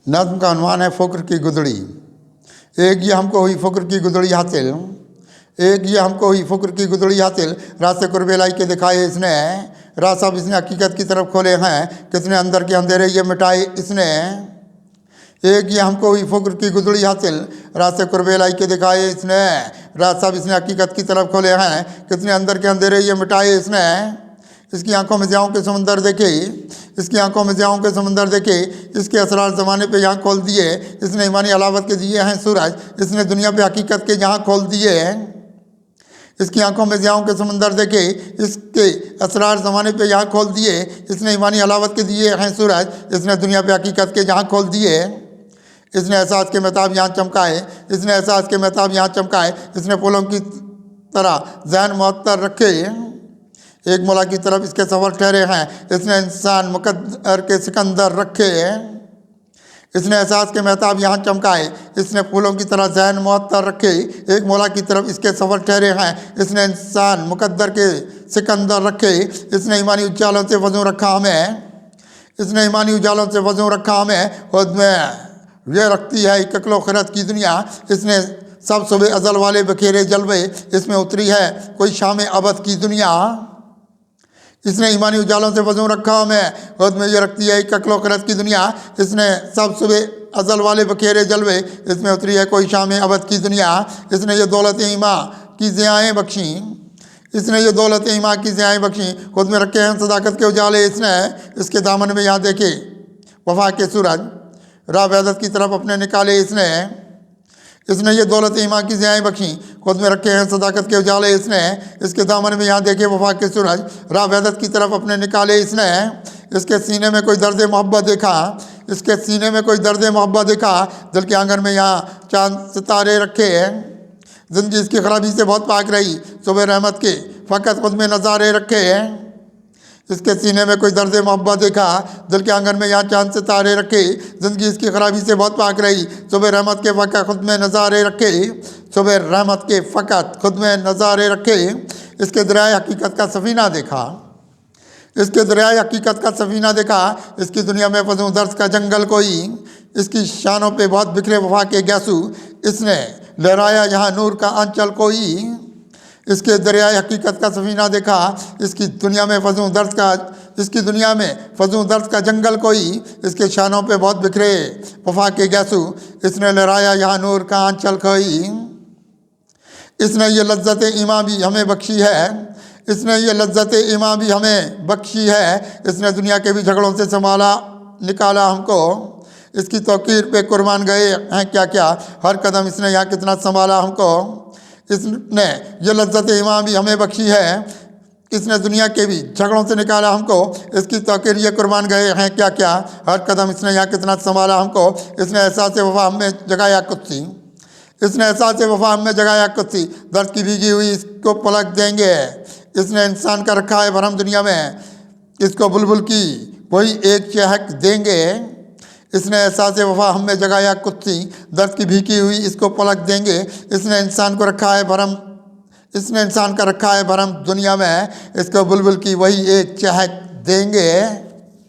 नज़्म का उन्वान है फ़ुक्र की गुदड़ी। एक ये हमको हुई फ़ुक्र की गुदड़ी हासिल, एक ये हमको हुई फ़ुक्र की गुदड़ी हासिल, रास्ते कुर्बेलाई के दिखाए इसने, राह सब इसने हकीकत की तरफ खोले हैं, किसने अंदर के अंधेरे ये मिटाए इसने। एक ये हमको हुई फ़ुक्र की गुदड़ी हासिल, रास्ते कुर्बेलाई के दिखाए इसने, राह सब इसने हकीकत की तरफ खोले हैं, किसने अंदर के अंधेरे ये मिटाए इसने। इसकी आंखों में ज़ियाओं के समंदर देखे, इसकी आंखों में ज़ियाओं के समंदर देखे, इसके असरार ज़माने पे यहाँ खोल दिए, इसने ईमानी अलावत के दिए हैं सूरज, इसने दुनिया पे हकीकत के यहाँ खोल दिए। इसकी आंखों में ज़ियाओं के समंदर देखे, इसके असरार ज़माने पे यहाँ खोल दिए, इसने ईमानी अलावत के दिए हैं सूरज, इसने दुनिया पे हकीकत के यहाँ खोल दिए। इसने एहसास के महताब यहाँ चमकाए, इसने एहसास के महताब यहाँ चमकाए, इसने फूलों की तरह जहन मुअत्तर रखे, एक मौला की तरफ इसके सफ़र ठहरे हैं, इसने इंसान मुकद्दर के सिकंदर रखे। इसने एहसास के महताब यहाँ चमकाए, इसने फूलों की तरह जहन मुअत्तर रखे, एक मौला की तरफ इसके सफ़र ठहरे हैं, इसने इंसान मुकद्दर के सिकंदर रखे। इसने ईमानी उजालों से वज़ू रखा हमें, इसने ईमानी उजालों से वज़ू रखा हमें, खुद में ये रखती है ककलो खिरत की दुनिया। इसने सब सुबह अज़ल वाले बखेरे जलवे, इसमें उतरी है कोई शाम अबद की दुनिया। इसने ईमानी उजालों से वज़ू रखा हमें, खुद में ये रखती है ककलो खिरत की दुनिया। इसने सब सुबह अज़ल वाले बखेरे जलवे, इसमें उतरी है कोई शाम अबद की दुनिया। इसने ये दौलत ईमा की ज़ियाएँ बख्शी, इसने ये दौलत ईमा की ज़ियाएँ बख्शी, खुद में रखे हैं सदाकत के उजाले। इसने इसके दामन में यहाँ देखे वफा के सूरज, राह वहदत की तरफ अपने निकाले। इसने ये दौलत ईमा की ज़ियाएँ बख्शी, खुद में रखे हैं सदाकत के उजाले। इसने इसके दामन में यहाँ देखे वफा के सूरज, राह वहदत की तरफ अपने निकाले। इसने इसके सीने में कोई दर्द मोहब्बत देखा, इसके सीने में कोई दर्द मोहब्बत देखा, दिल के आंगन में यहाँ चांद सितारे रखे। ज़िंदगी इसकी खराबी से बहुत पाक रही, सुबह रहमत के फ़कत खुद में नज़ारे रखे। इसके सीने में कोई दर्द मोहब्बत देखा, दिल के आंगन में यहाँ चांद सितारे रखे। ज़िंदगी इसकी खराबी से बहुत पाक रही, सुबह रहमत के फ़कत खुद में नज़ारे रखे, सुबह रहमत के फ़कत खुद में नज़ारे रखे। इसके दरियाए हकीकत का सफ़ीना देखा, इसके दरियाए हकीकत का सफ़ीना देखा, इसकी दुनिया में फज़ूं दर्द का जंगल कोई, इसकी शानों पे बहुत बिखरे वफा के गैसू, इसने लहराया यहाँ नूर का आंचल कोई। इसके दरियाए हकीकत का सफ़ीना देखा, इसकी दुनिया में फज़ूं दर्द का, इसकी दुनिया में फज़ूं दर्द का जंगल कोई, इसके शानों पे बहुत बिखरे वफा के गैसू, इसने लहराया यहाँ नूर का आंचल कोई। इसने ये लज्जत ईमा भी हमें बख्शी है, इसने ये लज्जत ईमा भी हमें बख्शी है, इसने दुनिया के भी झगड़ों से संभाला निकाला हमको। इसकी तौकीर पे कुर्बान गए हैं क्या क्या, हर कदम इसने यहाँ कितना संभाला हमको। इसने ये लज्जत ईमा भी हमें बख्शी है, इसने दुनिया के भी झगड़ों से निकाला हमको। इसकी तौकीर ये कुर्बान गए हैं क्या क्या, हर कदम इसने यहाँ कितना संभाला हमको। इसने एहसास वफा हमें जगाया कुत्सी, इसने एहसास वफा हमें जगाया कुत्सी, दर्द की भीगी हुई इसको पलक देंगे। इसने इंसान का रखा है भरम दुनिया में, इसको बुलबुल की वही एक चहक देंगे। इसने एहसास वफा हमें जगाया कुत्सी, दर्द की भीगी हुई इसको पलक देंगे। इसने इंसान को रखा है भरम, इसने इंसान का रखा है भरम दुनिया में, इसको बुलबुल की वही एक चहक देंगे।